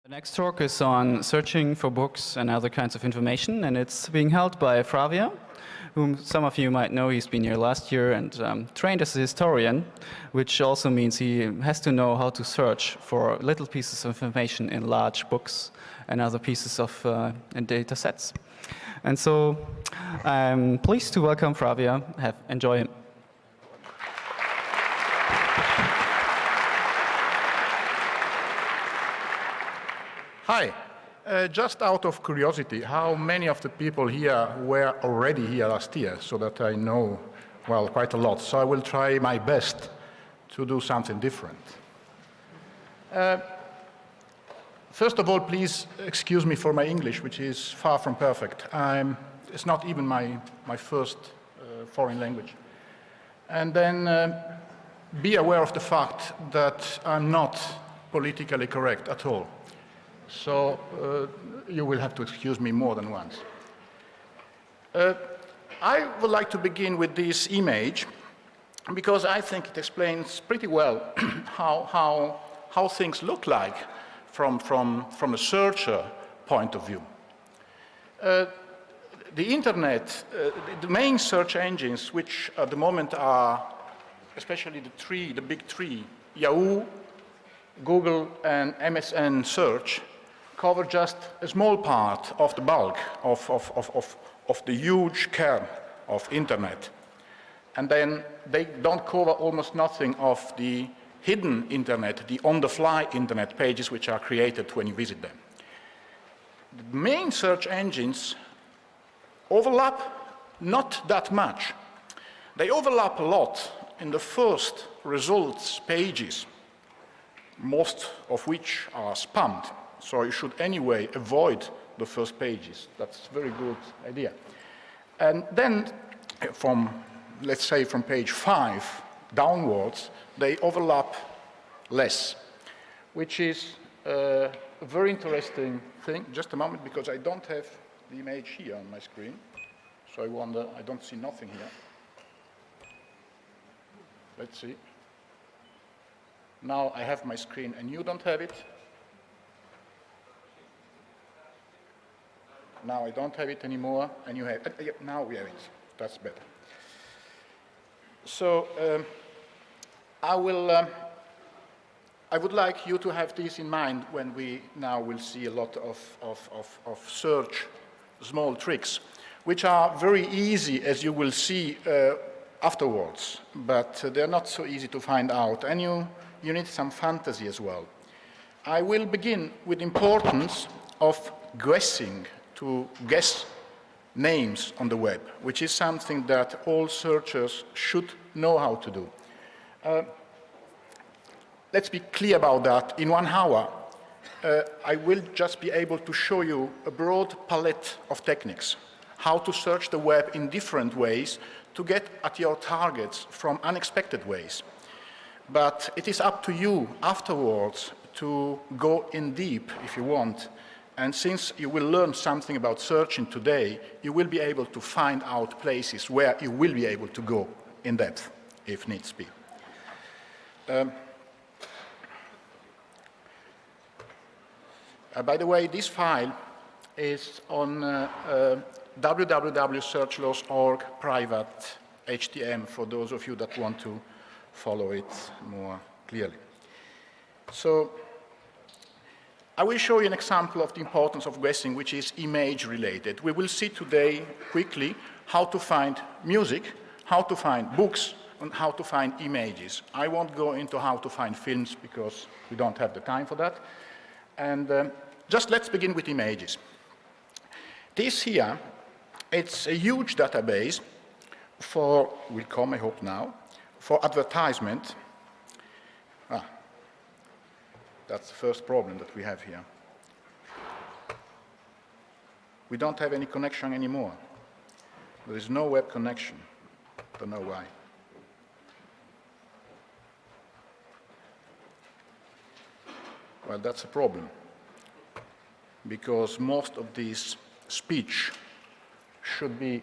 The next talk is on searching for books and other kinds of information, and it's being held by Fravia, whom some of you might know. He's been here last year and trained as a historian, which also means he has to know how to search for little pieces of information in large books and other pieces of data sets. And so I'm pleased to welcome Fravia. Enjoy him. Hi. Just out of curiosity, how many of the people here were already here last year, so that I know, well, quite a lot. So I will try my best to do something different. First of all, please excuse me for my English, which is far from perfect. It's not even my first foreign language. And then be aware of the fact that I'm not politically correct at all. So you will have to excuse me more than once. I would like to begin with this image because I think it explains pretty well how things look like from a searcher point of view. The internet, the main search engines, which at the moment are especially the big three, Yahoo, Google, and MSN search, cover just a small part of the bulk of the huge kern of internet. And then they don't cover almost nothing of the hidden internet, the on-the-fly internet pages which are created when you visit them. The main search engines overlap not that much. They overlap a lot in the first results pages, most of which are spammed. So you should anyway avoid the first pages. That's a very good idea. And then let's say from page 5 downwards, they overlap less, which is a very interesting thing. Just a moment, because I don't have the image here on my screen. So I wonder, I don't see nothing here. Let's see. Now I have my screen and you don't have it. Now I don't have it anymore, and you have it. Now we have it. That's better. So I would like you to have this in mind when we now will see a lot of search small tricks, which are very easy, as you will see afterwards, but they're not so easy to find out, and you need some fantasy as well. I will begin with the importance of guessing, to guess names on the web, which is something that all searchers should know how to do. Let's be clear about that. In 1 hour, I will just be able to show you a broad palette of techniques, how to search the web in different ways to get at your targets from unexpected ways. But it is up to you afterwards to go in deep if you want. And since you will learn something about searching today, you will be able to find out places where you will be able to go in depth, if needs be. By the way, this file is on www.searchlaws.org private HTML for those of you that want to follow it more clearly. So I will show you an example of the importance of guessing, which is image related. We will see today quickly how to find music, how to find books, and how to find images. I won't go into how to find films because we don't have the time for that. And just let's begin with images. This here, it's a huge database will come, I hope now, for advertisement. That's the first problem that we have here. We don't have any connection anymore. There is no web connection. Don't know why. Well, that's a problem, because most of this speech should be...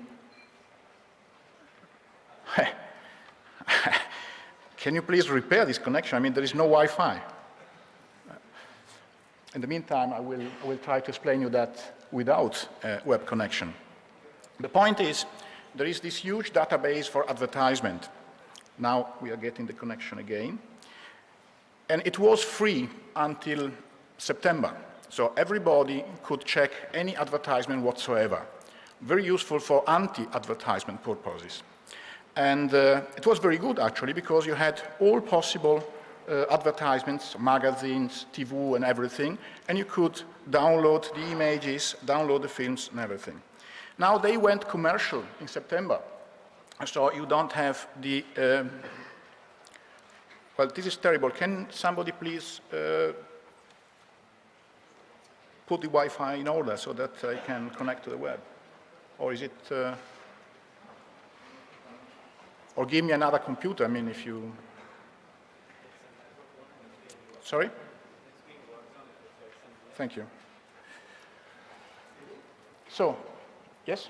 Can you please repair this connection? I mean, there is no Wi-Fi. In the meantime, I will try to explain you that without web connection. The point is, there is this huge database for advertisement. Now we are getting the connection again. And it was free until September. So everybody could check any advertisement whatsoever. Very useful for anti-advertisement purposes. And it was very good, actually, because you had all possible advertisements, magazines, TV, and everything, and you could download the images, download the films, and everything. Now they went commercial in September, so you don't have the... well, this is terrible. Can somebody please put the Wi-Fi in order so that I can connect to the web? Or is it... or give me another computer, I mean, if you... Sorry? Thank you. So, yes?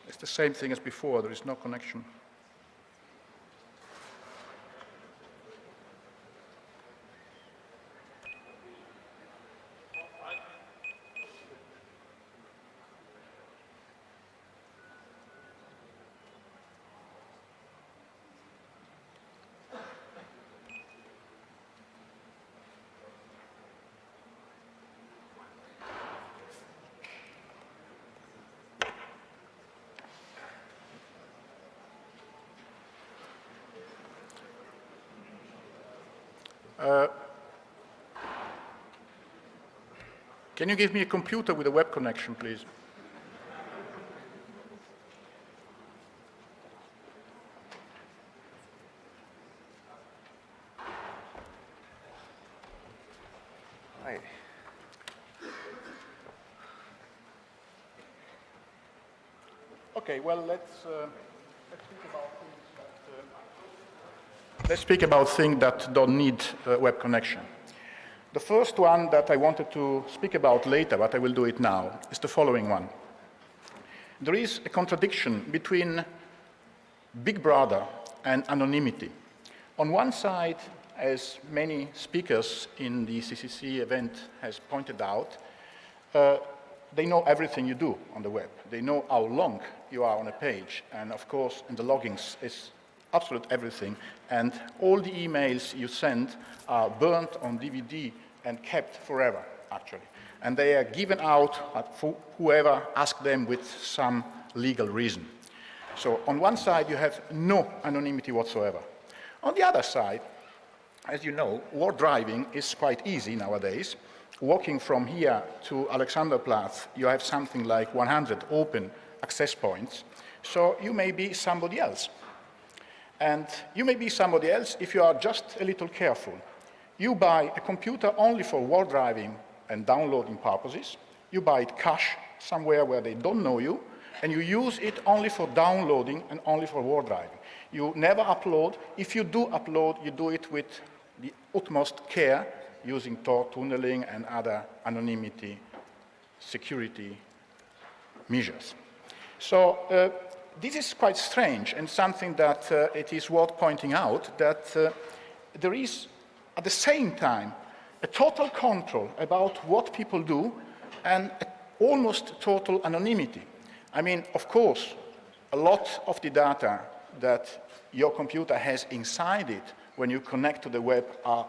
It's the same thing as before, there is no connection. Can you give me a computer with a web connection, please? Hi. Okay, well, let's speak about things that don't need a web connection. The first one that I wanted to speak about later, but I will do it now, is the following one. There is a contradiction between Big Brother and anonymity. On one side, as many speakers in the CCC event has pointed out, they know everything you do on the web. They know how long you are on a page, and of course, in the loggings, it's absolute everything, and all the emails you send are burnt on DVD and kept forever, actually. And they are given out for whoever asks them with some legal reason. So on one side, you have no anonymity whatsoever. On the other side, as you know, war driving is quite easy nowadays. Walking from here to Alexanderplatz, you have something like 100 open access points, so you may be somebody else. And you may be somebody else if you are just a little careful. You buy a computer only for war driving and downloading purposes. You buy it cash somewhere where they don't know you, and you use it only for downloading and only for war driving. You never upload. If you do upload, you do it with the utmost care, using Tor tunneling and other anonymity security measures. So this is quite strange, and something that it is worth pointing out, that there is at the same time a total control about what people do and almost total anonymity. I mean, of course, a lot of the data that your computer has inside it when you connect to the web are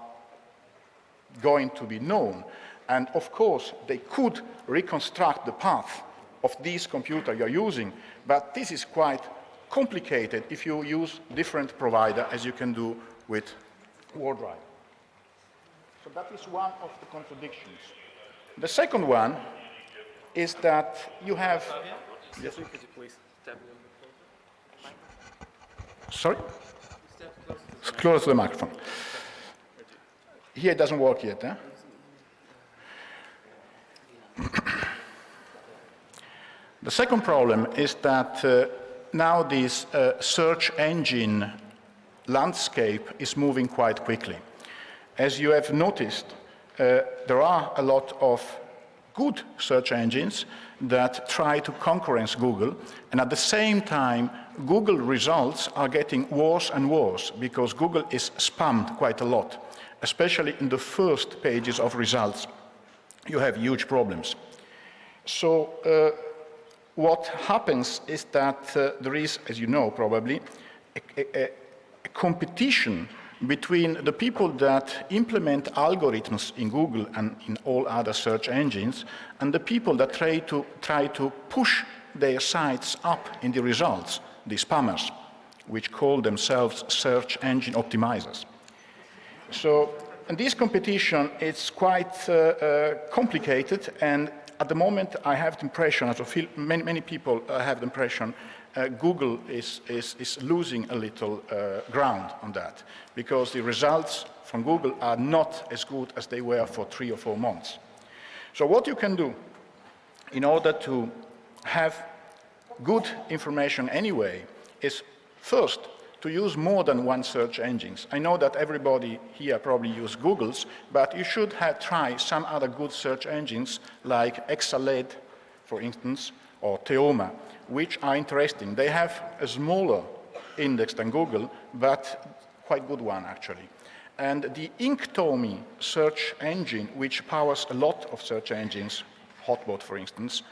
going to be known. And of course, they could reconstruct the path of this computer you're using, but this is quite complicated if you use different provider, as you can do with WarDrive. So that is one of the contradictions. The second one is that you have... Yes. Could you please step Sorry? Close to the microphone. Here it doesn't work yet, eh? The second problem is that now this search engine landscape is moving quite quickly. As you have noticed, there are a lot of good search engines that try to concurrence Google, and at the same time, Google results are getting worse and worse because Google is spammed quite a lot, especially in the first pages of results. You have huge problems. So what happens is that there is, as you know probably, a competition between the people that implement algorithms in Google and in all other search engines and the people that try to push their sites up in the results, the spammers, which call themselves search engine optimizers. So, and this competition is quite complicated, and at the moment I have the impression, as I feel many people have the impression, Google is losing a little ground on that, because the results from Google are not as good as they were for 3 or 4 months. So what you can do in order to have good information anyway is first to use more than one search engines. I know that everybody here probably uses Google's, but you should try some other good search engines like Exaled, for instance, or Teoma, which are interesting. They have a smaller index than Google, but quite good one actually. And the Inktomi search engine, which powers a lot of search engines, Hotbot for instance,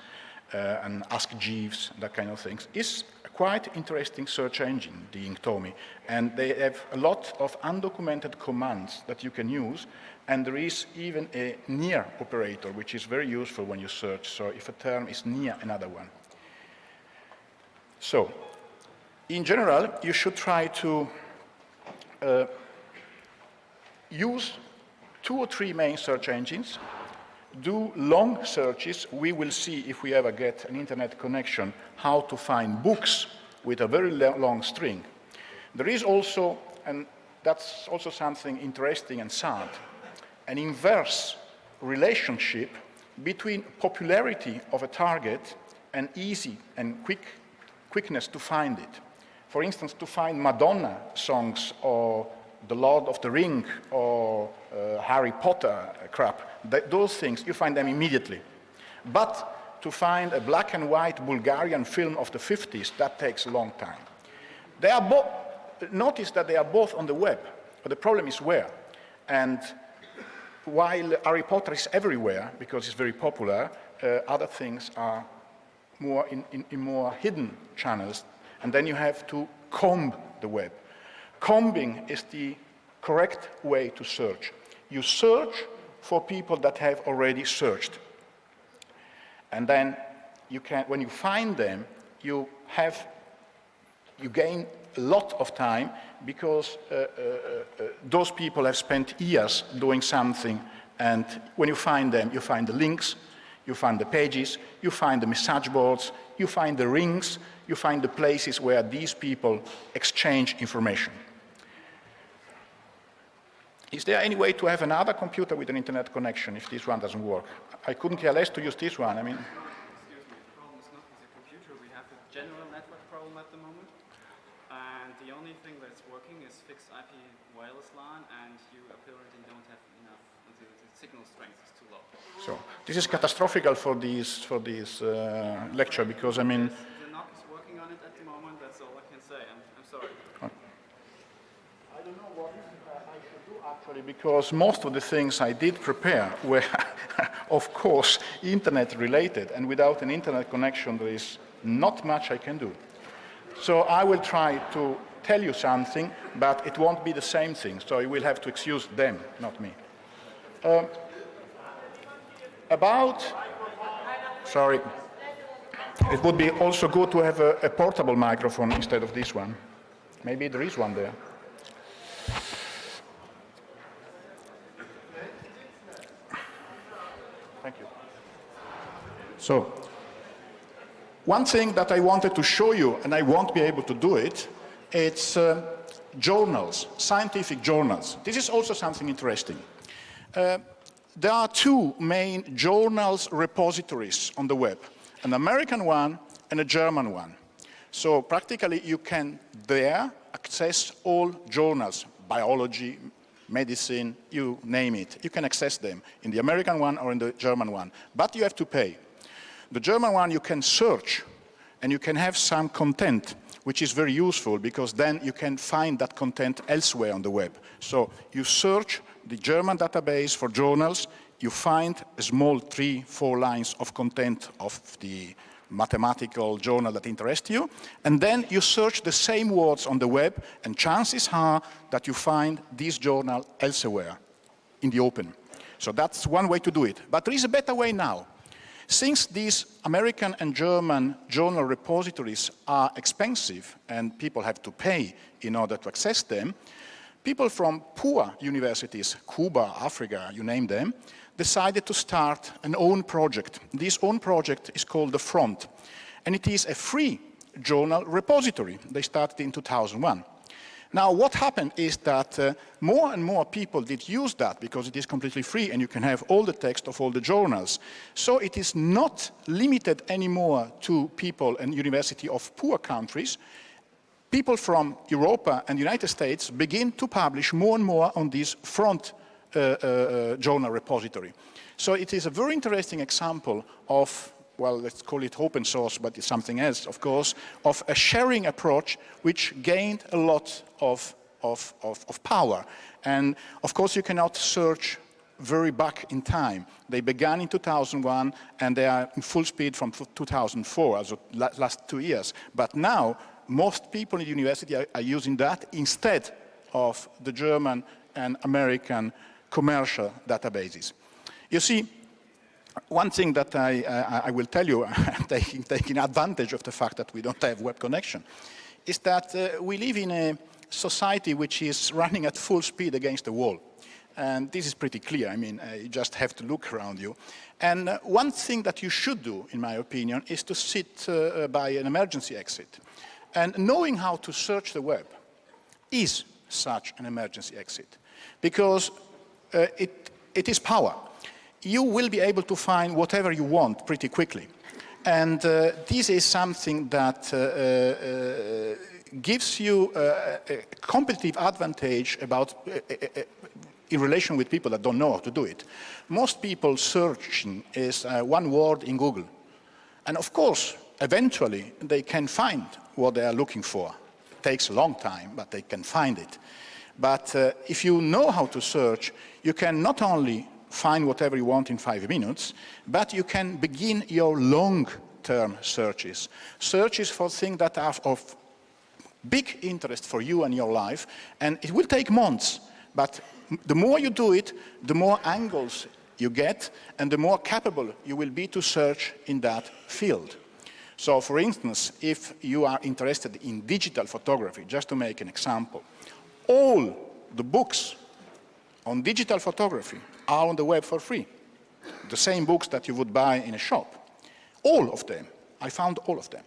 and Ask Jeeves, that kind of things, is a quite interesting search engine, the Inktomi. And they have a lot of undocumented commands that you can use, and there is even a near operator, which is very useful when you search, so if a term is near another one. So, in general, you should try to use 2 or 3 main search engines, do long searches. We will see, if we ever get an internet connection, how to find books with a very long string. There is also, and that's also something interesting and sad, an inverse relationship between popularity of a target and easy and quickness to find it. For instance, to find Madonna songs or The Lord of the Ring or Harry Potter crap, those things, you find them immediately. But to find a black and white Bulgarian film of the 50s, that takes a long time. They are both, notice that they are both on the web, but the problem is where. And while Harry Potter is everywhere, because it's very popular, other things are more in more hidden channels, and then you have to comb the web. Combing is the correct way to search. You search for people that have already searched. And then you can, when you find them, you gain a lot of time because those people have spent years doing something, and when you find them, you find the links, you find the pages, you find the message boards, you find the rings, you find the places where these people exchange information. Is there any way to have another computer with an internet connection if this one doesn't work? I couldn't care less to use this one. I mean, excuse me, the problem is not with the computer. We have a general network problem at the moment. And the only thing that's working is fixed IP wireless LAN, and you apparently don't have enough. The signal strength is too low. So this is catastrophical for this lecture, because I mean. The NOC is working on it at the moment. That's all I can say. I'm sorry. I don't know what I should do actually, because most of the things I did prepare were, of course, internet related, and without an internet connection, there is not much I can do. So I will try to tell you something, but it won't be the same thing, so you will have to excuse them, not me. Sorry, it would be also good to have a portable microphone instead of this one. Maybe there is one there. Thank you. So, one thing that I wanted to show you, and I won't be able to do it, it's journals, scientific journals. This is also something interesting. There are two main journals repositories on the web, an American one and a German one. So practically you can there access all journals, biology, medicine, you name it. You can access them in the American one or in the German one, but you have to pay. The German one you can search and you can have some content which is very useful because then you can find that content elsewhere on the web. So you search the German database for journals, you find a small 3-4 lines of content of the mathematical journal that interests you, and then you search the same words on the web, and chances are that you find this journal elsewhere in the open. So that's one way to do it. But there is a better way now. Since these American and German journal repositories are expensive and people have to pay in order to access them, people from poor universities, Cuba, Africa, you name them, decided to start an own project. This own project is called The Front, and it is a free journal repository. They started in 2001. Now, what happened is that more and more people did use that because it is completely free and you can have all the text of all the journals. So it is not limited anymore to people and university of poor countries. People from Europe and the United States begin to publish more and more on this Front journal repository. So it is a very interesting example of, well, let's call it open source, but it's something else, of course, of a sharing approach which gained a lot of power. And of course, you cannot search very back in time. They began in 2001 and they are in full speed from 2004, also last 2 years. But now, most people in the university are using that instead of the German and American commercial databases. You see, one thing that I will tell you, taking advantage of the fact that we don't have web connection, is that we live in a society which is running at full speed against the wall. And this is pretty clear. I mean, you just have to look around you. And one thing that you should do, in my opinion, is to sit by an emergency exit. And knowing how to search the web is such an emergency exit, because it is power. You will be able to find whatever you want pretty quickly. And this is something that gives you a competitive advantage about in relation with people that don't know how to do it. Most people searching is one word in Google. And of course, eventually, they can find what they are looking for. It takes a long time, but they can find it. But if you know how to search, you can not only find whatever you want in 5 minutes, but you can begin your long-term searches. Searches for things that are of big interest for you and your life, and it will take months. But the more you do it, the more angles you get, and the more capable you will be to search in that field. So, for instance, if you are interested in digital photography, just to make an example, all the books on digital photography are on the web for free. The same books that you would buy in a shop. All of them. I found all of them.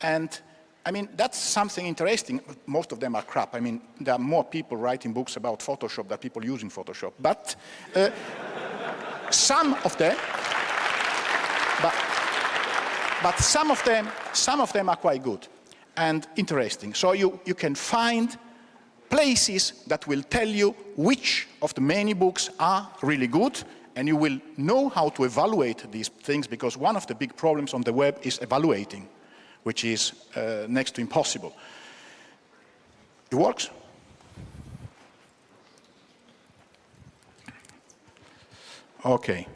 And, I mean, that's something interesting. Most of them are crap. I mean, there are more people writing books about Photoshop than people using Photoshop. But some of them... But some of them are quite good and interesting. So you can find places that will tell you which of the many books are really good, and you will know how to evaluate these things, because one of the big problems on the web is evaluating, which is next to impossible. It works? Okay.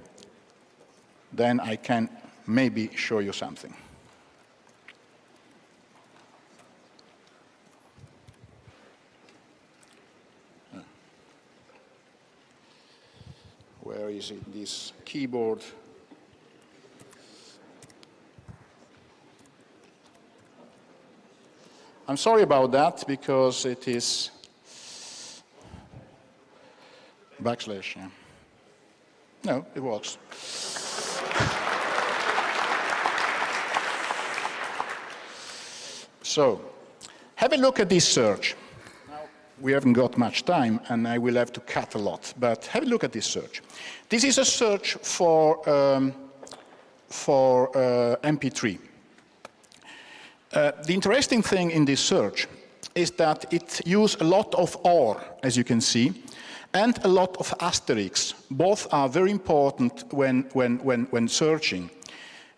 Then I can maybe show you something. Where is it, this keyboard? I'm sorry about that, because it is backslash, yeah. No, it works. So, have a look at this search. Now, we haven't got much time, and I will have to cut a lot. But have a look at this search. This is a search for MP3. The interesting thing in this search is that it uses a lot of OR, as you can see, and a lot of asterisks. Both are very important when searching.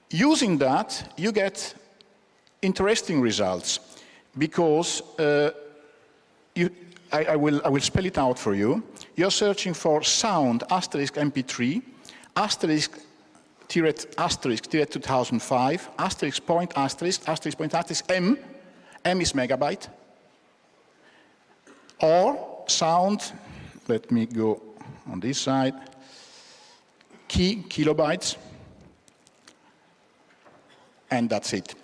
Using that, you get interesting results, because I will spell it out for you. You're searching for sound asterisk MP3, asterisk asterisk 2005, asterisk point asterisk M is megabyte, or sound, let me go on this side, kilobytes, and that's it.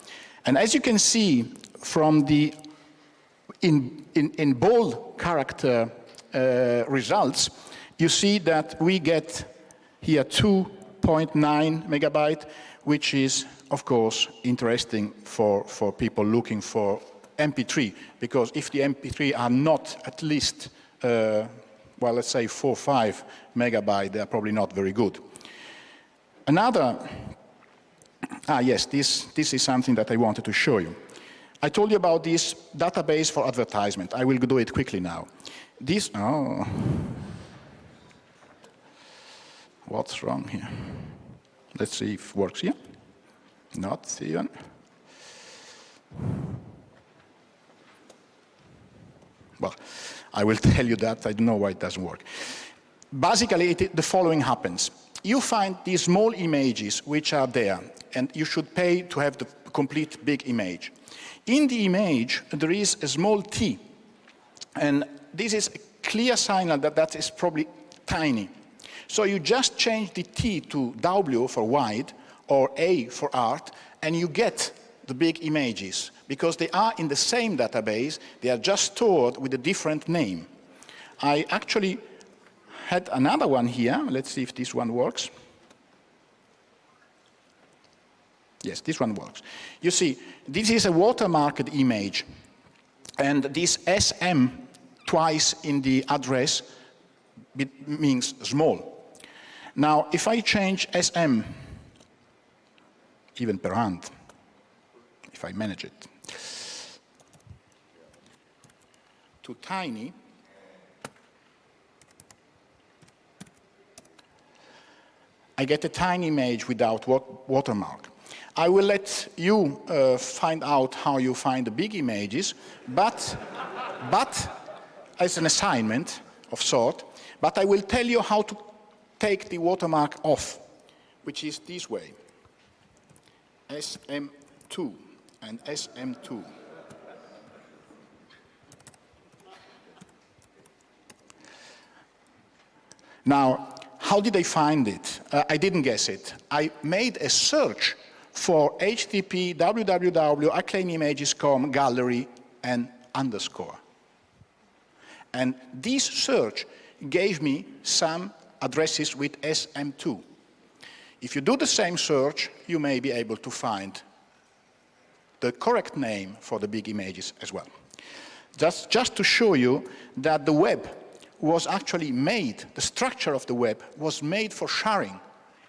And as you can see from the in bold character results, you see that we get here 2.9 megabyte, which is, of course, interesting for people looking for MP3, because if the MP3 are not at least, well, let's say 4 or 5 megabyte, they are probably not very good. Another, yes, this is something that I wanted to show you. I told you about this database for advertisement. I will do it quickly now. This, oh, what's wrong here? Let's see if it works here. Not even. Well, I will tell you that. I don't know why it doesn't work. Basically, the following happens. You find these small images which are there, and you should pay to have the complete big image. In the image, there is a small t, and this is a clear signal that that is probably tiny. So you just change the t to W for wide, or A for art, and you get the big images, because they are in the same database, they are just stored with a different name. I actually had another one here. Let's see if this one works. Yes, this one works. You see, this is a watermarked image, and this SM twice in the address means small. Now, if I change SM, even per hand, if I manage it, to tiny, I get a tiny image without watermark. I will let you find out how you find the big images, but as an assignment of sort, but I will tell you how to take the watermark off, which is this way. SM2 and SM2. Now, how did I find it? I didn't guess it. I made a search for HTTP www.acclaimimages.com gallery and underscore. And this search gave me some addresses with SM2. If you do the same search, you may be able to find the correct name for the big images as well. Just to show you that the web was actually made, the structure of the web was made for sharing.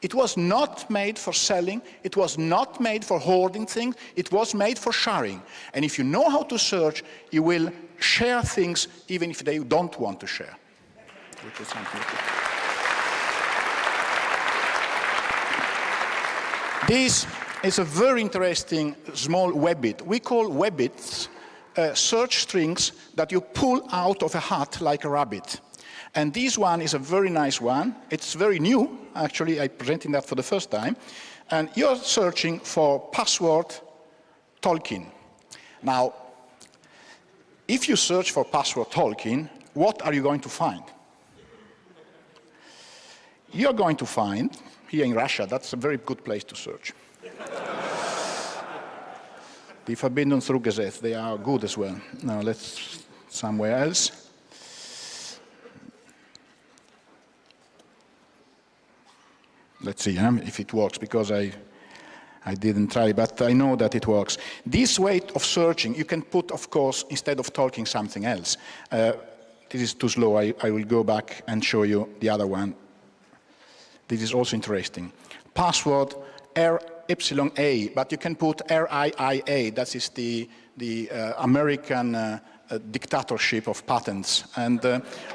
It was not made for selling, it was not made for hoarding things, it was made for sharing. And if you know how to search, you will share things even if they don't want to share. Which is something like that. This is a very interesting small webbit. We call webbits search strings that you pull out of a hat like a rabbit. And this one is a very nice one. It's very new, actually. I'm presenting that for the first time. And you're searching for password Tolkien. Now, if you search for password Tolkien, what are you going to find? You're going to find, here in Russia, that's a very good place to search. The Verbindungsrückgesetz, they are good as well. Now let's somewhere else. Let's see if it works, because I didn't try, but I know that it works. This way of searching, you can put, of course, instead of Tolkien, something else. this is too slow. I will go back and show you the other one. This is also interesting. Password RYA, but you can put RIIA. That is the American dictatorship of patents. And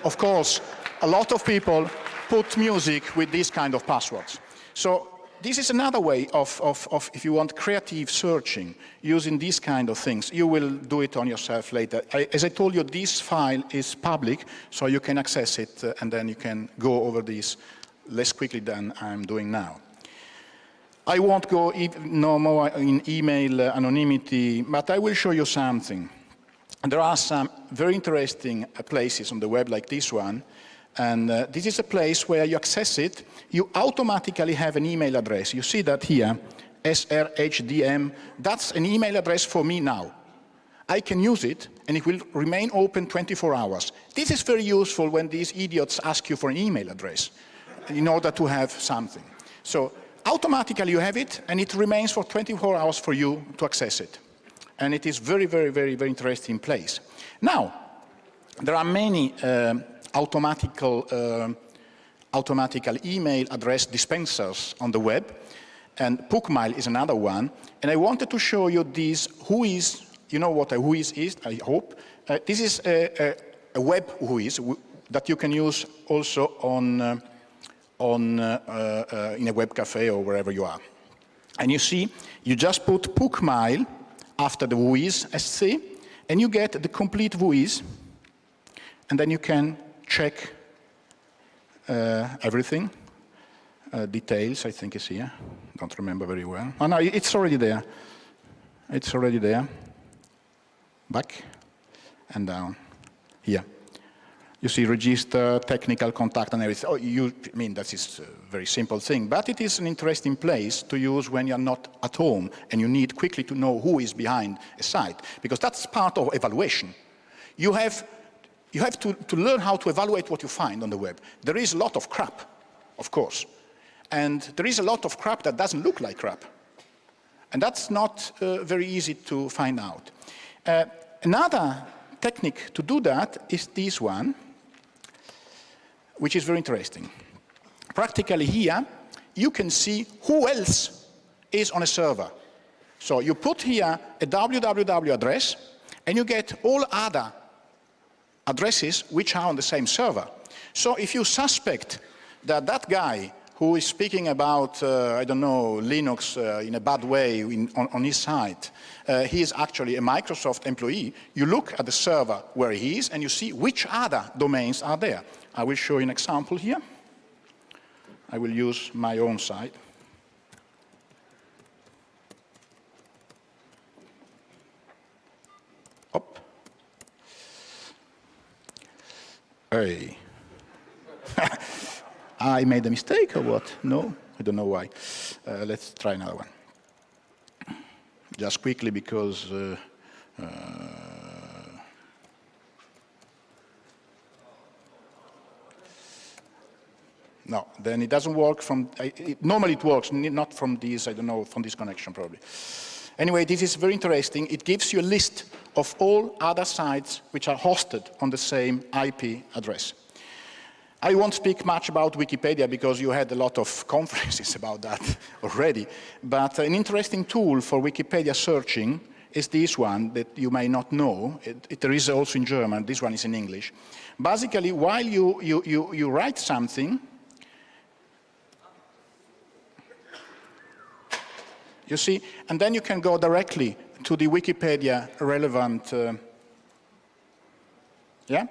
of course, a lot of people put music with these kind of passwords. So this is another way of, if you want, creative searching, using these kind of things. You will do it on yourself later. As I told you, this file is public, so you can access it, and then you can go over this less quickly than I'm doing now. I won't go no more in email anonymity, but I will show you something. There are some very interesting places on the web like this one, and this is a place where you access it, you automatically have an email address. You see that here, srhdm, that's an email address for me now. I can use it, and it will remain open 24 hours. This is very useful when these idiots ask you for an email address in order to have something. So automatically you have it, and it remains for 24 hours for you to access it. And it is very, very, very, very interesting place. Now, there are many automatical email address dispensers on the web, and Bookmail is another one. And I wanted to show you this WHOIS. You know what a WHOIS is, I hope. This is a web WHOIS that you can use also in a web cafe or wherever you are. And you see, you just put Bookmail after the WHOIS SC, and you get the complete WHOIS, and then you can check everything. Details, I think, is here. Don't remember very well. Oh, no, it's already there. It's already there. Back and down. Here. You see register, technical contact, and everything. Oh, I mean, that is a very simple thing, but it is an interesting place to use when you're not at home and you need quickly to know who is behind a site, because that's part of evaluation. You have to learn how to evaluate what you find on the web. There is a lot of crap, of course, and there is a lot of crap that doesn't look like crap, and that's not very easy to find out. Another technique to do that is this one, which is very interesting. Practically here, you can see who else is on a server. So you put here a www address, and you get all other addresses which are on the same server. So if you suspect that that guy who is speaking about, I don't know, Linux in a bad way on his site, he is actually a Microsoft employee, you look at the server where he is, and you see which other domains are there. I will show you an example here. I will use my own site. Up. Hey. I made a mistake or what? No, I don't know why. Let's try another one. Just quickly because no, then it doesn't work from, normally it works, not from this, I don't know, from this connection probably. Anyway, this is very interesting. It gives you a list of all other sites which are hosted on the same IP address. I won't speak much about Wikipedia because you had a lot of conferences about that already, but an interesting tool for Wikipedia searching is this one that you may not know. There is also in German, this one is in English. Basically, while you write something, you see, and then you can go directly to the Wikipedia relevant, yeah?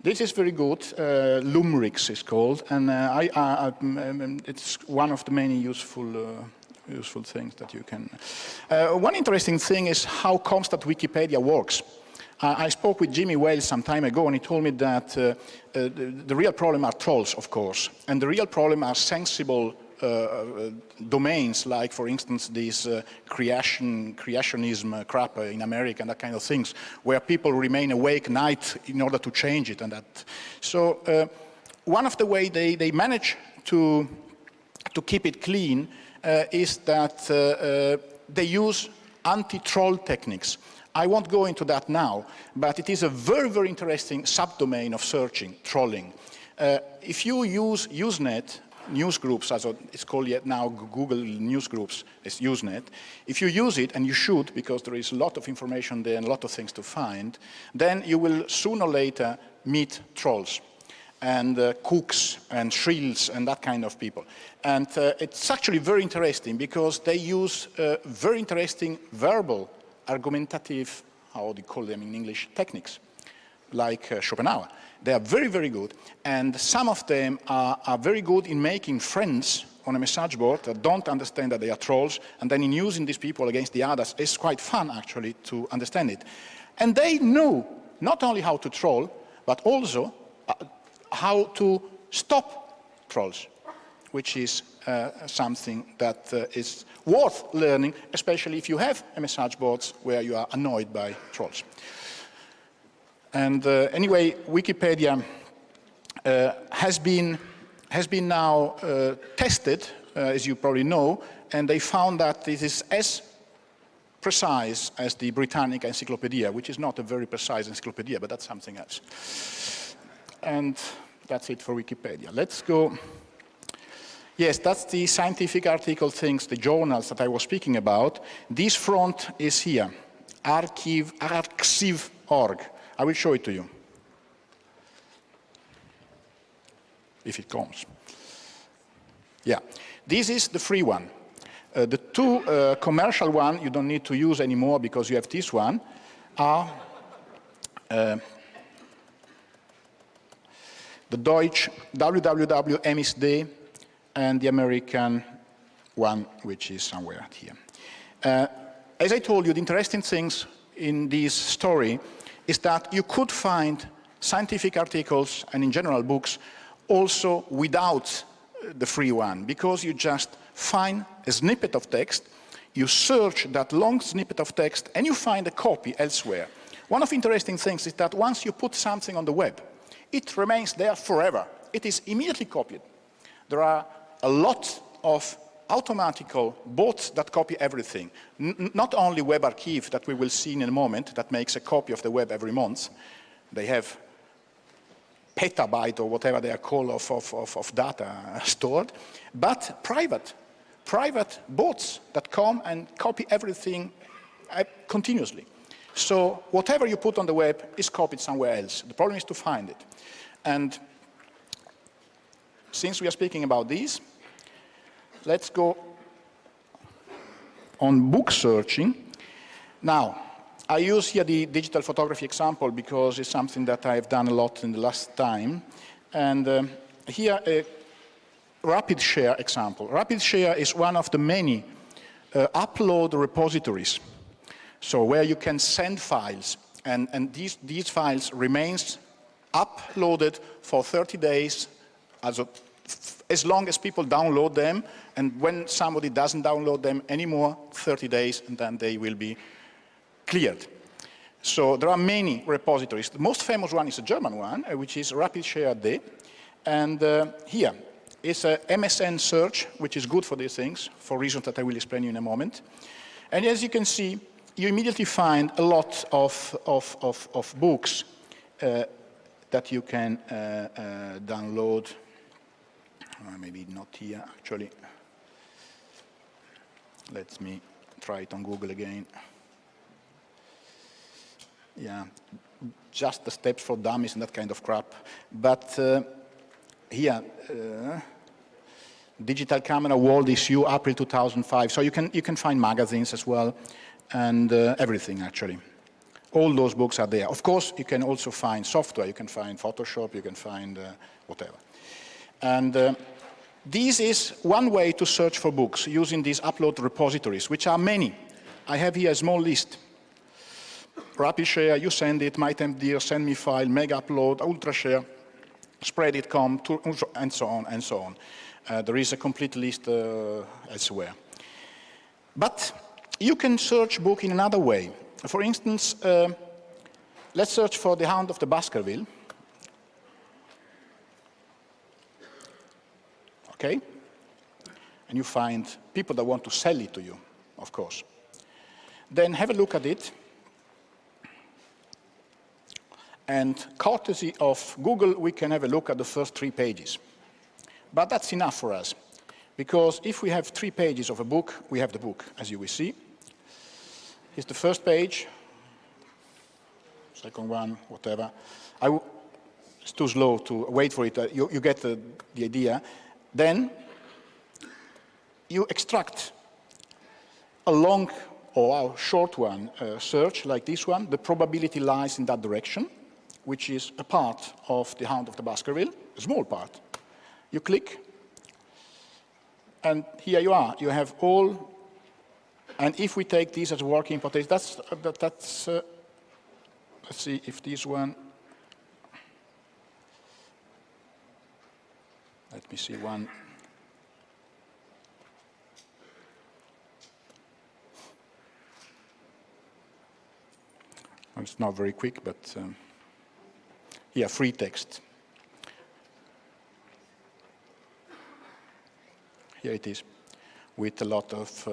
This is very good. Lumrix is called, and it's one of the many useful things that you can. One interesting thing is how constant Wikipedia works. I spoke with Jimmy Wales some time ago, and he told me that the real problem are trolls, of course, and the real problem are sensible domains, like, for instance, this creationism crap in America and that kind of things, where people remain awake night in order to change it and that. So one of the ways they manage to keep it clean is that they use anti-troll techniques. I won't go into that now, but it is a very, very interesting subdomain of searching, trolling. If you use Usenet, newsgroups, as it's called yet now, Google Newsgroups is Usenet, if you use it, and you should, because there is a lot of information there and a lot of things to find, then you will sooner or later meet trolls and cooks and shrills and that kind of people. And it's actually very interesting because they use very interesting verbal, argumentative, how do you call them in English, techniques, like Schopenhauer. They are very, very good, and some of them are very good in making friends on a message board that don't understand that they are trolls, and then in using these people against the others, it's quite fun, actually, to understand it. And they know not only how to troll, but also how to stop trolls, which is something that is worth learning, especially if you have a message boards where you are annoyed by trolls. And anyway, Wikipedia has been now tested, as you probably know, and they found that it is as precise as the Britannic Encyclopedia, which is not a very precise encyclopedia, but that's something else. And that's it for Wikipedia. Let's go. Yes, that's the scientific article things, the journals that I was speaking about. This front is here, arXiv.org. I will show it to you, if it comes. Yeah, this is the free one. The two commercial one you don't need to use anymore because you have this one are the Deutsch www.MSD and the American one, which is somewhere here. As I told you, the interesting things in this story is that you could find scientific articles and in general books also without the free one, because you just find a snippet of text, you search that long snippet of text, and you find a copy elsewhere. One of the interesting things is that once you put something on the web, it remains there forever. It is immediately copied. There are a lot of automatical bots that copy everything. Not only WebArchive that we will see in a moment that makes a copy of the web every month. They have petabyte or whatever they are called of data stored, but private bots that come and copy everything continuously. So whatever you put on the web is copied somewhere else. The problem is to find it. And since we are speaking about these, let's go on book searching. Now, I use here the digital photography example because it's something that I've done a lot in the last time. And here a Rapid Share example. Rapid Share is one of the many upload repositories. So where you can send files, and these files remains uploaded for 30 days as long as people download them, and when somebody doesn't download them anymore, 30 days, and then they will be cleared. So there are many repositories. The most famous one is a German one, which is Rapid Share D. And here is a MSN search, which is good for these things, for reasons that I will explain you in a moment. And as you can see, you immediately find a lot of books that you can download. Maybe not here, actually. Let me try it on Google again. Yeah, just the steps for dummies and that kind of crap. But here, Digital Camera World Issue, April 2005. So you can find magazines as well, and everything, actually. All those books are there. Of course, you can also find software. You can find Photoshop, you can find whatever. And this is one way to search for books using these upload repositories, which are many. I have here a small list. Rapid Share, you send it, MyTempDir, send me file, Mega Upload, Ultra Share, Spreadit.com, and so on and so on. There is a complete list elsewhere. But you can search book in another way. For instance, let's search for The Hound of the Baskerville. Okay? And you find people that want to sell it to you, of course. Then have a look at it. And courtesy of Google, we can have a look at the first 3 pages. But that's enough for us, because if we have 3 pages of a book, we have the book, as you will see. Here's the first page, second one, whatever. It's too slow to wait for it. You get the idea. Then you extract a long or a short one search like this one. The probability lies in that direction, which is a part of the Hound of the Baskerville, a small part. You click, and here you are. You have all, and if we take these as working hypothesis, let's see if this one, let me see one. Well, it's not very quick, but here, free text. Here it is, with a lot of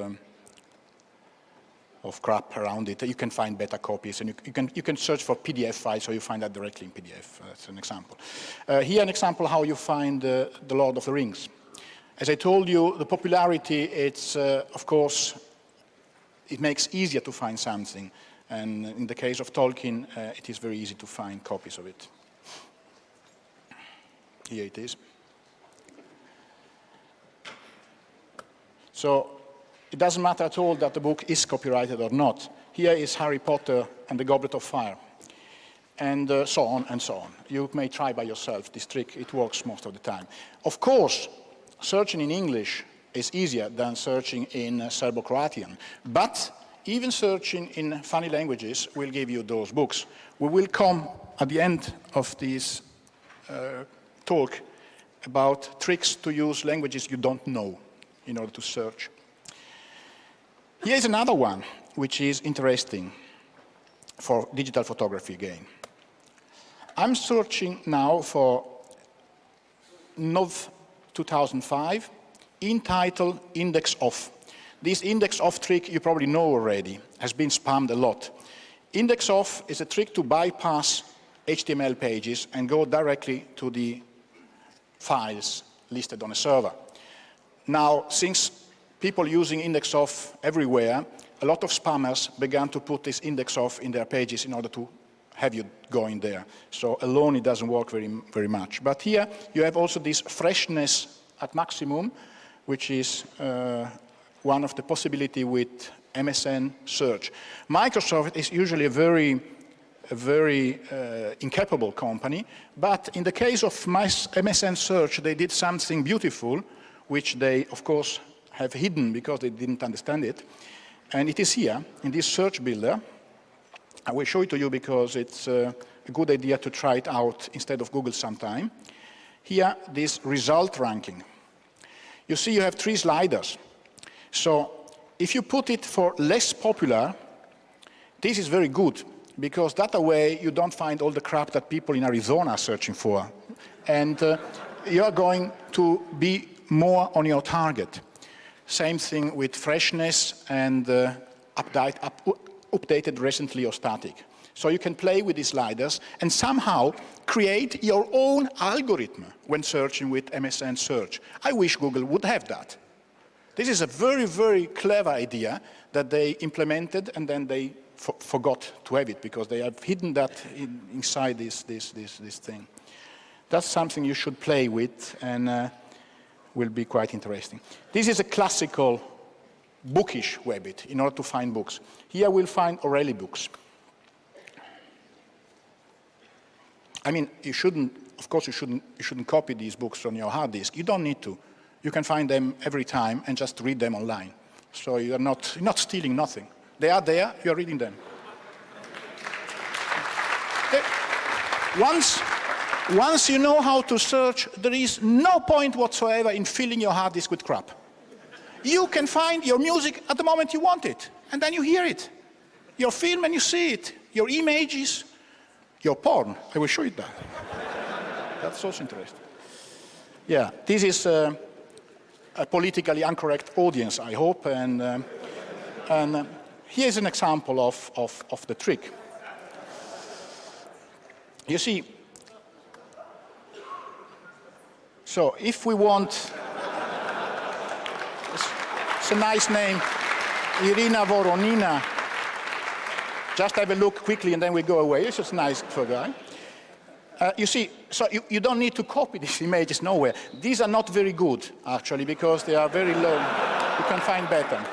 crap around it. You can find beta copies, and you can search for PDF files, so you find that directly in PDF. That's an example. Here, an example how you find the Lord of the Rings. As I told you, the popularity, it's of course, it makes easier to find something. And in the case of Tolkien, it is very easy to find copies of it. Here it is. So it doesn't matter at all that the book is copyrighted or not. Here is Harry Potter and the Goblet of Fire, and so on and so on. You may try by yourself this trick. It works most of the time. Of course, searching in English is easier than searching in Serbo-Croatian, but even searching in funny languages will give you those books. We will come at the end of this talk about tricks to use languages you don't know in order to search. Here is another one, which is interesting for digital photography again. I'm searching now for NOV 2005, entitled Index Off. This index off trick you probably know already, has been spammed a lot. Index off is a trick to bypass HTML pages and go directly to the files listed on a server. Now, since people using index off everywhere, a lot of spammers began to put this index off in their pages in order to have you going there. So alone it doesn't work very much. But here you have also this freshness at maximum, which is one of the possibility with MSN search. Microsoft is usually a very incapable company, but in the case of MSN search, they did something beautiful, which they, of course, have hidden because they didn't understand it. And it is here, in this search builder. I will show it to you because it's a good idea to try it out instead of Google sometime. Here, this result ranking. You see you have 3 sliders. So if you put it for less popular, this is very good, because that way you don't find all the crap that people in Arizona are searching for. And you are going to be more on your target. Same thing with freshness and updated recently or static. So you can play with these sliders and somehow create your own algorithm when searching with MSN search. I wish Google would have that. This is a very, very clever idea that they implemented, and then they forgot to have it because they have hidden that inside this thing. That's something you should play with, and will be quite interesting. This is a classical bookish Webbit in order to find books. Here we'll find O'Reilly books. I mean, you shouldn't, of course, you shouldn't copy these books on your hard disk. You don't need to. You can find them every time and just read them online. So you're not stealing nothing. They are there, you're reading them. Once you know how to search, there is no point whatsoever in filling your hard disk with crap. You can find your music at the moment you want it, and then you hear it. Your film and you see it. Your images, your porn. I will show you that. That's also interesting. Yeah, this is a politically incorrect audience, I hope, and here's an example of the trick. You see, so if we want, it's a nice name, Irina Voronina. Just have a look quickly and then we go away. It's just nice for a guy. You see, so you don't need to copy these images nowhere. These are not very good, actually, because they are very low. You can find better.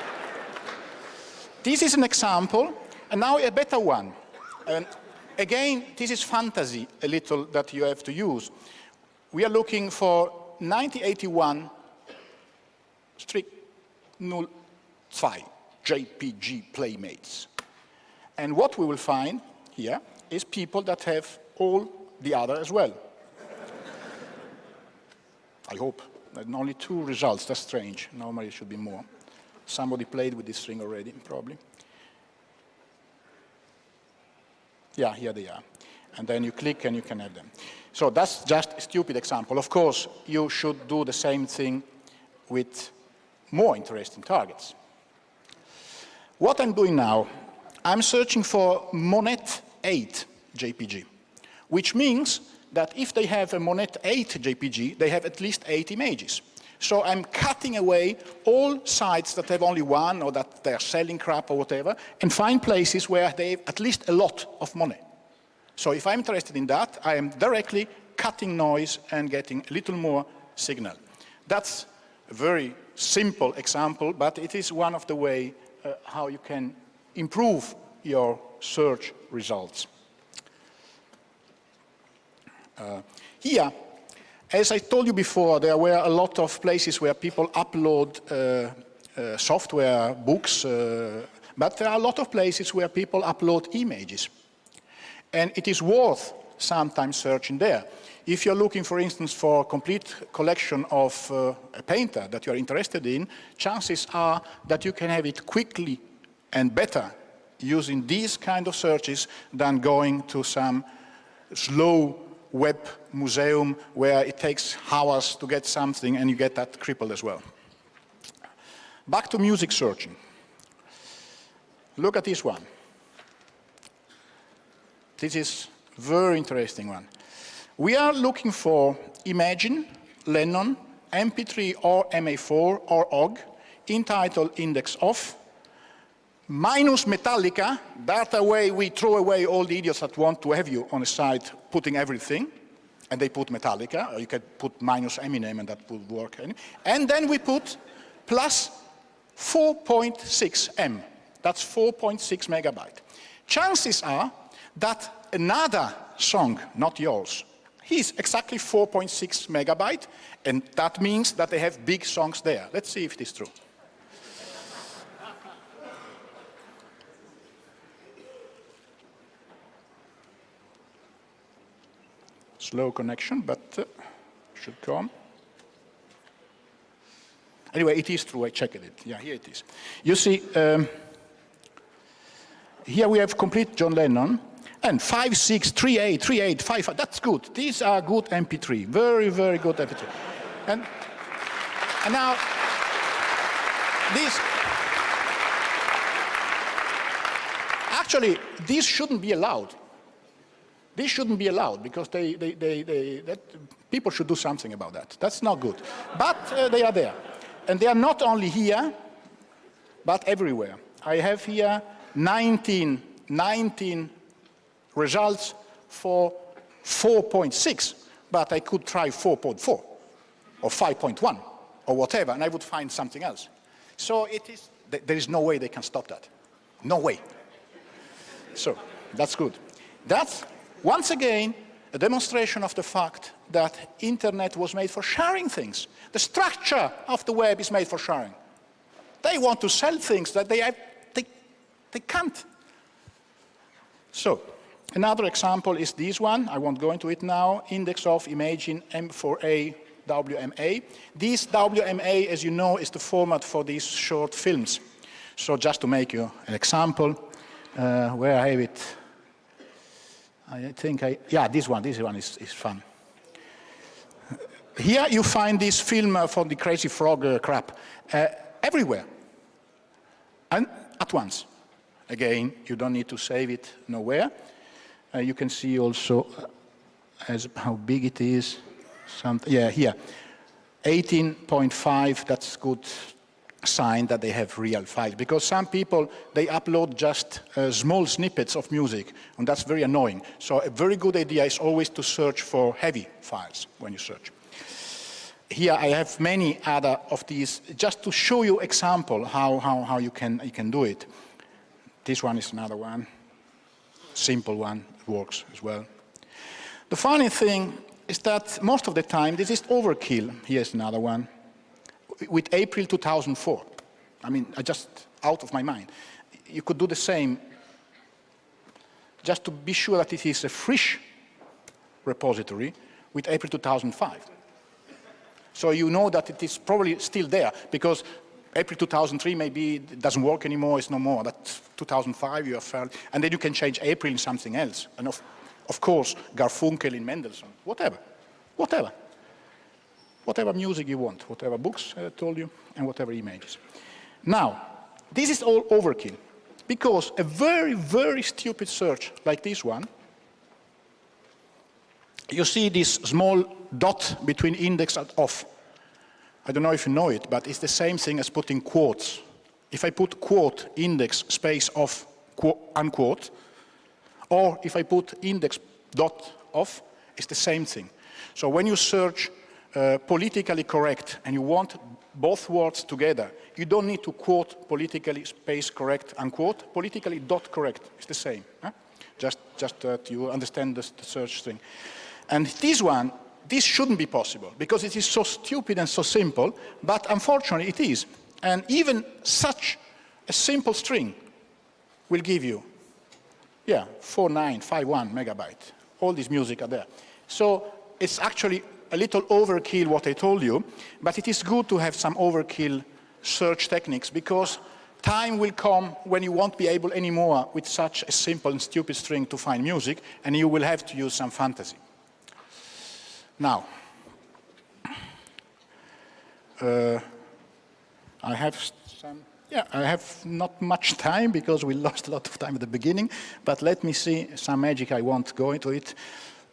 This is an example, and now a better one. And again, this is fantasy a little that you have to use. We are looking for 1981 strict 02 JPG playmates. And what we will find here is people that have all the other as well. I hope. And only 2 results. That's strange. Normally it should be more. Somebody played with this string already, probably. Yeah, here they are. And then you click and you can have them. So that's just a stupid example. Of course, you should do the same thing with more interesting targets. What I'm doing now, I'm searching for Monet 8 JPG, which means that if they have a Monet 8 JPG, they have at least 8 images. So I'm cutting away all sites that have only one or that they're selling crap or whatever, and find places where they have at least a lot of Monet. So if I'm interested in that, I am directly cutting noise and getting a little more signal. That's a very simple example, but it is one of the ways how you can improve your search results. Here, as I told you before, there were a lot of places where people upload software, books, but there are a lot of places where people upload images. And it is worth sometimes searching there. If you're looking, for instance, for a complete collection of a painter that you're interested in, chances are that you can have it quickly and better using these kind of searches than going to some slow web museum where it takes hours to get something and you get that crippled as well. Back to music searching. Look at this one. This is a very interesting one. We are looking for Imagine, Lennon, MP3 or MA4 or OGG, entitled index of, minus Metallica. That way we throw away all the idiots that want to have you on a site putting everything, and they put Metallica, or you could put minus Eminem and that would work. And then we put plus 4.6 M. That's 4.6 megabyte. Chances are that another song, not yours, is exactly 4.6 megabyte, and that means that they have big songs there. Let's see if it is true. Slow connection, but should come. Anyway, it is true, I checked it. Yeah, here it is. You see, here we have complete John Lennon, and 5, 6, 3, 8, 3, 8, 5, 5, that's good. These are good MP3, very, very good MP3. And now, actually, these shouldn't be allowed. These shouldn't be allowed because people should do something about that. That's not good. But they are there. And they are not only here, but everywhere. I have here 19 results for 4.6, but I could try 4.4 or 5.1 or whatever, and I would find something else. So there is no way they can stop that. No way. So that's good. That's, once again, a demonstration of the fact that internet was made for sharing things. The structure of the web is made for sharing. They want to sell things that they can't. So, another example is this one. I won't go into it now. Index of Imagine M4A WMA. This WMA, as you know, is the format for these short films. So just to make you an example, where I have it, I think yeah, this one is fun. Here you find this film for the Crazy Frog crap everywhere, and at once. Again, you don't need to save it nowhere. You can see also as how big it is. Yeah, here. 18.5, that's good sign that they have real files. Because some people, they upload just small snippets of music, and that's very annoying. So a very good idea is always to search for heavy files when you search. Here I have many other of these, just to show you example how you can do it. This one is another one. Simple one, it works as well. The funny thing is that most of the time this is overkill. Here's another one with April 2004. I mean, I just out of my mind. You could do the same just to be sure that it is a fresh repository with April 2005. So you know that it is probably still there, because April 2003 maybe it doesn't work anymore, it's no more. That's 2005, you have failed. And then you can change April in something else. And of course, Garfunkel in Mendelssohn, whatever. Whatever music you want, whatever books I told you, and whatever images. Now, this is all overkill, because a very, very stupid search like this one, you see this small dot between index and off. I don't know if you know it, but it's the same thing as putting quotes. If I put quote, index, space, off, unquote, or if I put index, dot, off, it's the same thing. So when you search politically correct and you want both words together, you don't need to quote politically, space, correct, unquote. Politically, dot, correct. It's the same. Huh? Just that you understand the search thing. And this one, this shouldn't be possible, because it is so stupid and so simple, but unfortunately it is. And even such a simple string will give you, 4951 megabyte. All this music are there. So it's actually a little overkill what I told you, but it is good to have some overkill search techniques, because time will come when you won't be able anymore with such a simple and stupid string to find music, and you will have to use some fantasy. Now, I have not much time because we lost a lot of time at the beginning, but let me see some magic. I won't go into it.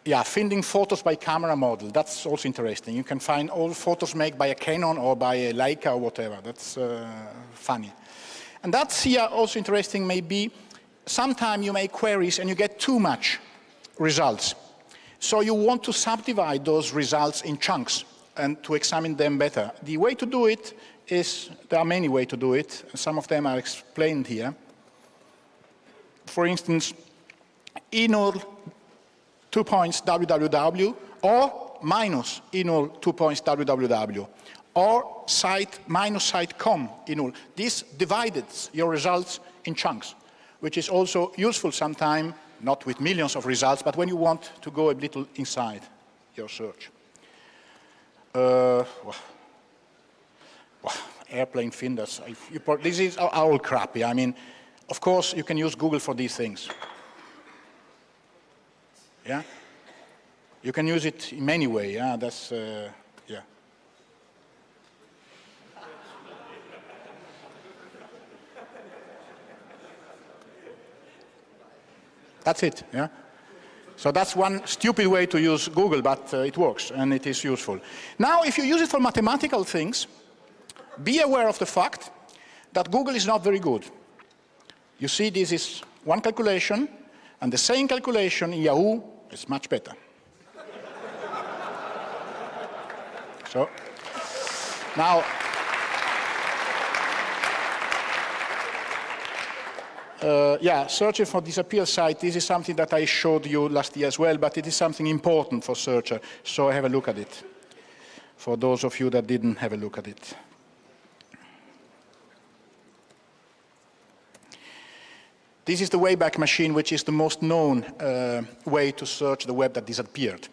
Yeah, finding photos by camera model, that's also interesting. You can find all photos made by a Canon or by a Leica or whatever. That's funny. And that's here also interesting. Maybe sometimes you make queries and you get too much results. So you want to subdivide those results in chunks and to examine them better. The way to do it is, there are many ways to do it. Some of them are explained here. For instance, enul 2 points www, or minus enul 2 points www, or site minus site com enul. This divides your results in chunks, which is also useful sometimes, not with millions of results, but when you want to go a little inside your search. Airplane finders. This is all crappy. I mean, of course, you can use Google for these things. Yeah? You can use it in many ways. Yeah, that's, yeah. That's it, yeah? So that's one stupid way to use Google, but it works and it is useful. Now, if you use it for mathematical things, be aware of the fact that Google is not very good. You see, this is one calculation, and the same calculation in Yahoo is much better. So, now, yeah, searching for disappeared site, this is something that I showed you last year as well, but it is something important for searcher, so have a look at it, for those of you that didn't have a look at it. This is the Wayback Machine, which is the most known way to search the web that disappeared.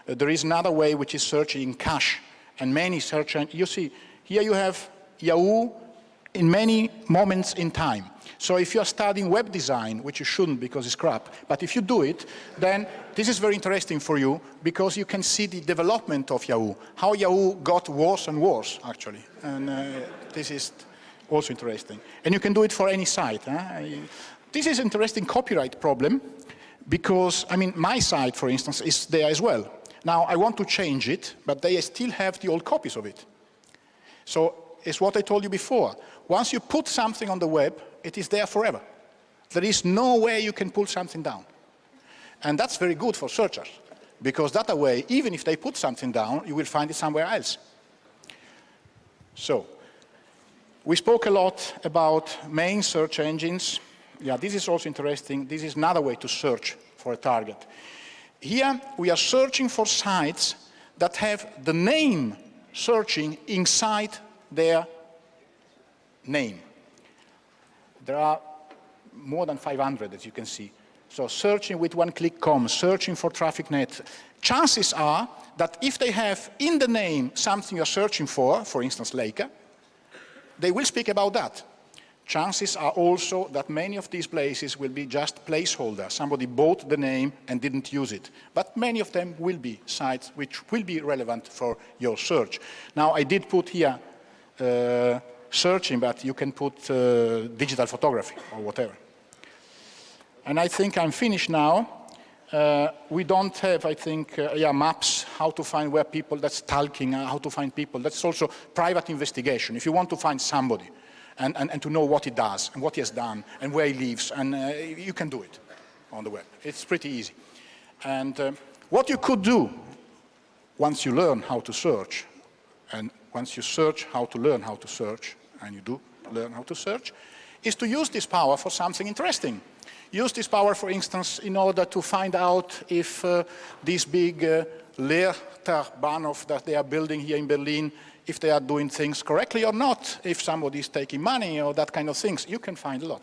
There is another way, which is searching in cache, and many search, you see, here you have Yahoo in many moments in time. So if you're studying web design, which you shouldn't because it's crap, but if you do it, then this is very interesting for you because you can see the development of Yahoo, how Yahoo got worse and worse, actually. And this is also interesting. And you can do it for any site. Huh? This is an interesting copyright problem because, I mean, my site, for instance, is there as well. Now, I want to change it, but they still have the old copies of it. So it's what I told you before. Once you put something on the web, it is there forever. There is no way you can pull something down. And that's very good for searchers, because that way, even if they put something down, you will find it somewhere else. So, we spoke a lot about main search engines. Yeah, this is also interesting. This is another way to search for a target. Here, we are searching for sites that have the name searching inside their name. There are more than 500, as you can see. So searching with one-click.com, searching for TrafficNet. Chances are that if they have in the name something you're searching for instance, Leica, they will speak about that. Chances are also that many of these places will be just placeholders. Somebody bought the name and didn't use it. But many of them will be sites which will be relevant for your search. Now, I did put here searching, but you can put digital photography or whatever. And I think I'm finished now. We don't have, I think, maps, how to find where people, that's stalking, how to find people. That's also private investigation. If you want to find somebody and to know what he does and what he has done and where he lives, and you can do it on the web. It's pretty easy. And what you could do once you learn how to search, and once you search how to learn how to search, and you do learn how to search, is to use this power for something interesting. Use this power, for instance, in order to find out if these big Leerterbahnhof that they are building here in Berlin, if they are doing things correctly or not, if somebody is taking money or that kind of things. You can find a lot.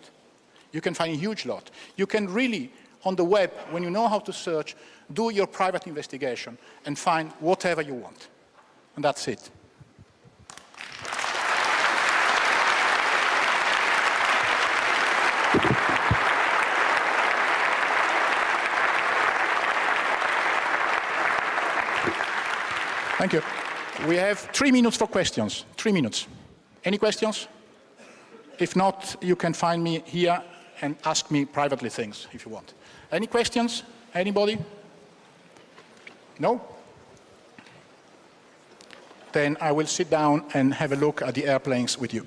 You can find a huge lot. You can really, on the web, when you know how to search, do your private investigation and find whatever you want. And that's it. Thank you. We have 3 minutes for questions. 3 minutes. Any questions? If not, you can find me here and ask me privately things if you want. Any questions? Anybody? No? Then I will sit down and have a look at the airplanes with you.